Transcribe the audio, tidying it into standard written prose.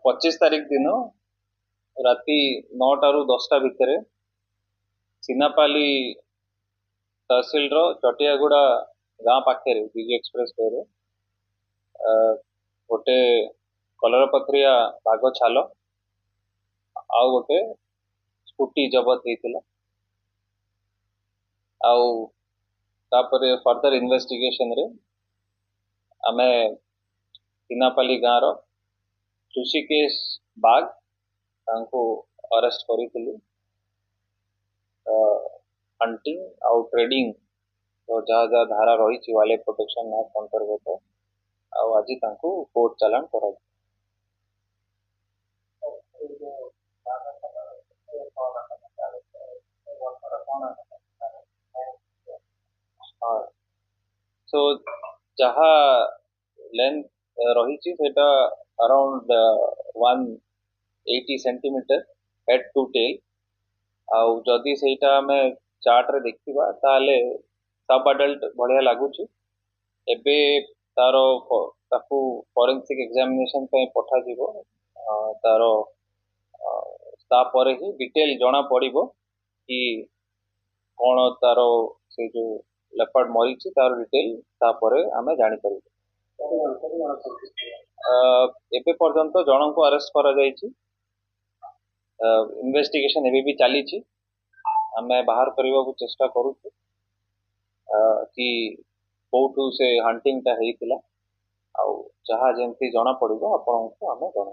पच्चीस तारीख दिन राति 9टा ରୁ 10ଟା ଭିତରେ सिनापाली तहसील रो चटियागुड़ा गाँ पाखे विजय एक्सप्रेस वे गोटे कलरपत्रिया बाघ छाल आउ गोटे स्कूटी जबत होता आउ तापर फर्दर इन्वेस्टिगेशन रे आमे सिनापाली गाँ रो ऋषिकेश बाघ तांको अरेस्ट करिथिलु हंटिंग आउ ट्रेडिंग तो जहाँ जहाँ धारा रही वाइल्ड लाइफ प्रोटेक्शन एक्ट अंतर्गत आउ आज तांको कोर्ट चालान करा सो जहाँ लेंथ रही सेटा around 180 centimetre head to tail आउ जदि सेटा आमे चार्ट रे देखिबा ताले सब अडल्ट बढ़िया लगुच एबे तार ताकू फॉरेंसिक एग्जामिनेशन पे पठा जीवो तार तापर ही डिटेल जना पड़िबो कि कौन तार से जो लेपर्ड मरी तार डिटेल तापर आमे जानि परिबो एबे पर्यंत जन को अरेस्ट करा जायछि इन्वेस्टिगेशन एबे भी चली आमे बाहर करने को चेष्टा करूँ कि कौटू से हंटिंग टा होता जहाँ जमी जना पड़ो आपको आम जन